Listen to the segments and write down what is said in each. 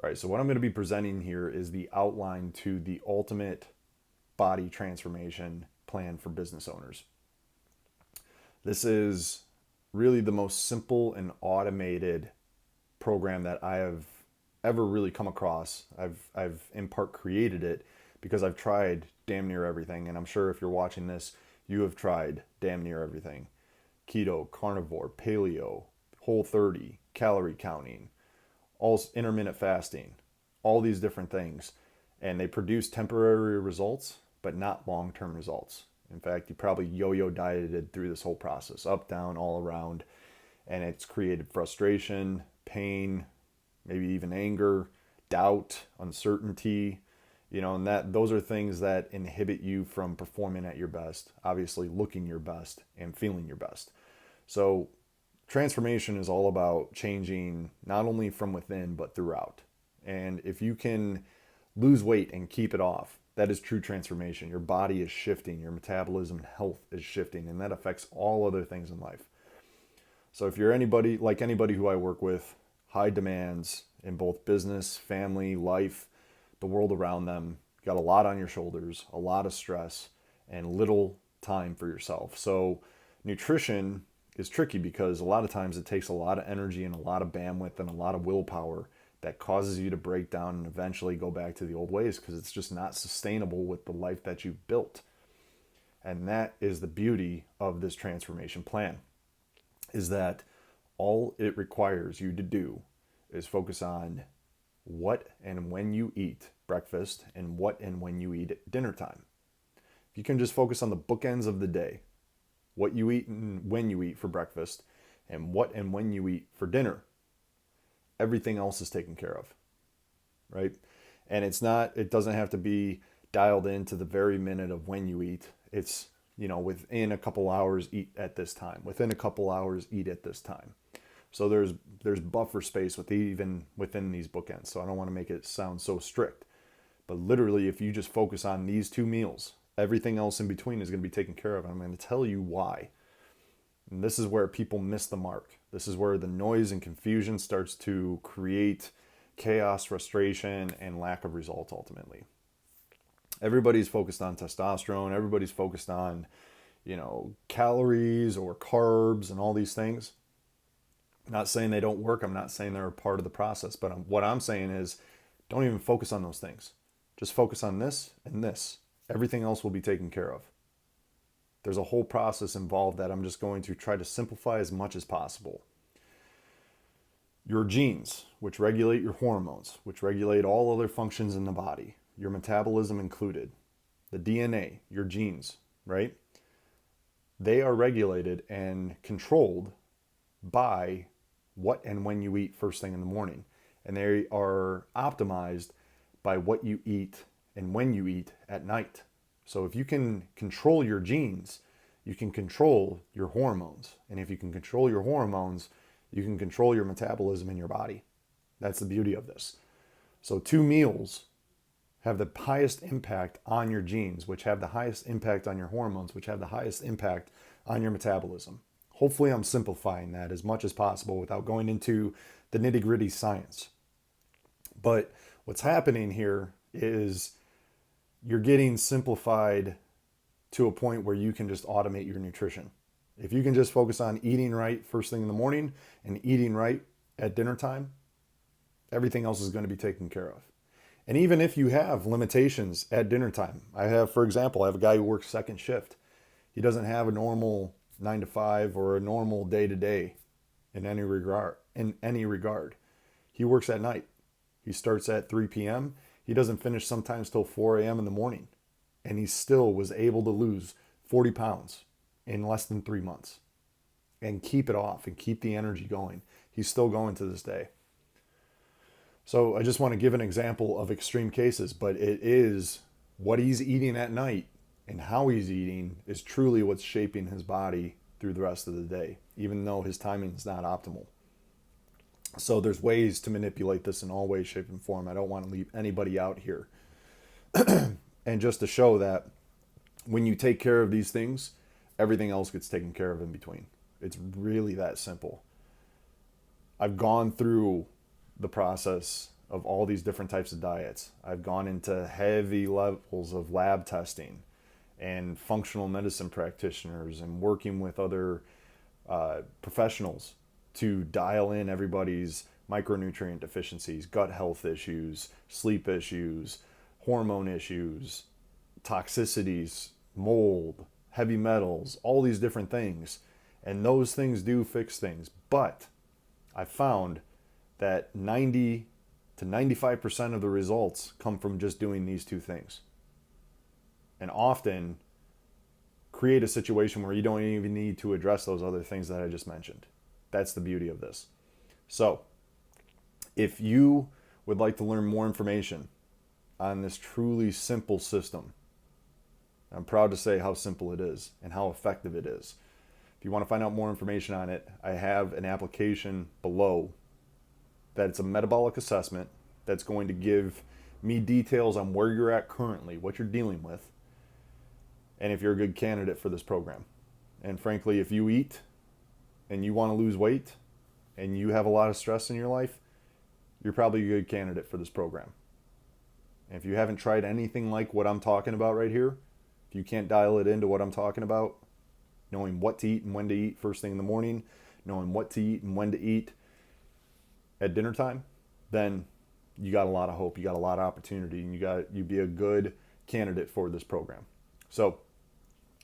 All right, so what I'm going to be presenting here is the outline to the ultimate body transformation plan for business owners. This is really the most simple and automated program that I have ever really come across. I've in part created it because I've tried damn near everything, and I'm sure if you're watching this, you have tried damn near everything. Keto, carnivore, paleo, whole 30, calorie counting, all intermittent fasting, all these different things. And they produce temporary results, but not long-term results. In fact, you probably yo-yo dieted through this whole process, up, down, all around, and it's created frustration, pain, maybe even anger, doubt, uncertainty, and that those are things that inhibit you from performing at your best, obviously looking your best and feeling your best. So transformation is all about changing not only from within but throughout. And if you can lose weight and keep it off, that is true transformation. Your body is shifting, your metabolism and health is shifting, and that affects all other things in life. So if you're anybody who I work with, high demands in both business, family, life, the world around them, got a lot on your shoulders, a lot of stress, and little time for yourself. So nutrition is tricky because a lot of times it takes a lot of energy and a lot of bandwidth and a lot of willpower that causes you to break down and eventually go back to the old ways because it's just not sustainable with the life that you've built. And that is the beauty of this transformation plan, is that all it requires you to do is focus on what and when you eat breakfast and what and when you eat at dinner time. If you can just focus on the bookends of the day, what you eat and when you eat for breakfast, and what and when you eat for dinner, everything else is taken care of, right? And it doesn't have to be dialed into the very minute of when you eat. It's, within a couple hours, eat at this time. Within a couple hours, eat at this time. So there's buffer space even within these bookends. So I don't want to make it sound so strict. But literally, if you just focus on these two meals, everything else in between is going to be taken care of. And I'm going to tell you why. And this is where people miss the mark. This is where the noise and confusion starts to create chaos, frustration, and lack of results ultimately. Everybody's focused on testosterone. Everybody's focused on, calories or carbs and all these things. I'm not saying they don't work. I'm not saying they're a part of the process. But what I'm saying is don't even focus on those things. Just focus on this and this. Everything else will be taken care of. There's a whole process involved that I'm just going to try to simplify as much as possible. Your genes, which regulate your hormones, which regulate all other functions in the body, your metabolism included, the DNA, your genes, right? They are regulated and controlled by what and when you eat first thing in the morning. And they are optimized by what you eat and when you eat at night. So if you can control your genes, you can control your hormones. And if you can control your hormones, you can control your metabolism in your body. That's the beauty of this. So 2 meals have the highest impact on your genes, which have the highest impact on your hormones, which have the highest impact on your metabolism. Hopefully I'm simplifying that as much as possible without going into the nitty-gritty science. But what's happening here is you're getting simplified to a point where you can just automate your nutrition. If you can just focus on eating right first thing in the morning and eating right at dinner time, everything else is going to be taken care of. And even if you have limitations at dinner time, for example, I have a guy who works second shift. He doesn't have a normal 9 to 5 or a normal day to day in any regard. He works at night. He starts at 3 p.m. He doesn't finish sometimes till 4 a.m. in the morning. And he still was able to lose 40 pounds in less than 3 months and keep it off and keep the energy going. He's still going to this day. So I just want to give an example of extreme cases, but it is what he's eating at night and how he's eating is truly what's shaping his body through the rest of the day, even though his timing is not optimal. So there's ways to manipulate this in all ways, shape, and form. I don't want to leave anybody out here. And just to show that when you take care of these things, everything else gets taken care of in between. It's really that simple. I've gone through the process of all these different types of diets. I've gone into heavy levels of lab testing and functional medicine practitioners and working with other professionals to dial in everybody's micronutrient deficiencies, gut health issues, sleep issues, hormone issues, toxicities, mold, heavy metals, all these different things. And those things do fix things. But I found that 90 to 95% of the results come from just doing these two things. And often create a situation where you don't even need to address those other things that I just mentioned. That's the beauty of this. So, if you would like to learn more information on this truly simple system, I'm proud to say how simple it is and how effective it is. If you want to find out more information on it, I have an application below that it's a metabolic assessment that's going to give me details on where you're at currently, what you're dealing with, and if you're a good candidate for this program. And frankly, if you eat and you want to lose weight and you have a lot of stress in your life, you're probably a good candidate for this program. And if you haven't tried anything like what I'm talking about right here, if you can't dial it into what I'm talking about, knowing what to eat and when to eat first thing in the morning, knowing what to eat and when to eat at dinner time, then you got a lot of hope, you got a lot of opportunity, and you'd be a good candidate for this program. So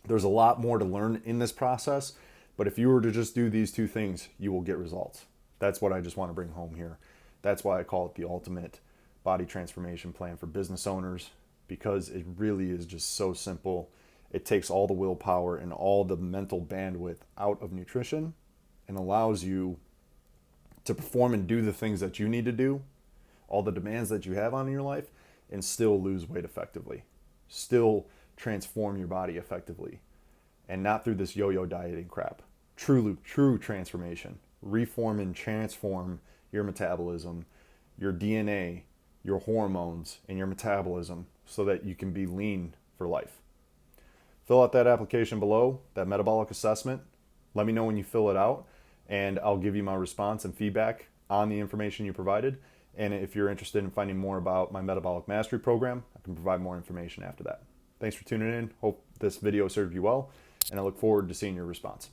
there's a lot more to learn in this process, but if you were to just do these two things, you will get results. That's what I just want to bring home here. That's why I call it the ultimate body transformation plan for business owners, because it really is just so simple. It takes all the willpower and all the mental bandwidth out of nutrition and allows you to perform and do the things that you need to do, all the demands that you have on your life, and still lose weight effectively, still transform your body effectively, and not through this yo-yo dieting crap. True transformation. Reform and transform your metabolism, your DNA, your hormones, and your metabolism so that you can be lean for life. Fill out that application below, that metabolic assessment. Let me know when you fill it out, and I'll give you my response and feedback on the information you provided. And if you're interested in finding more about my Metabolic Mastery program, I can provide more information after that. Thanks for tuning in. Hope this video served you well, and I look forward to seeing your response.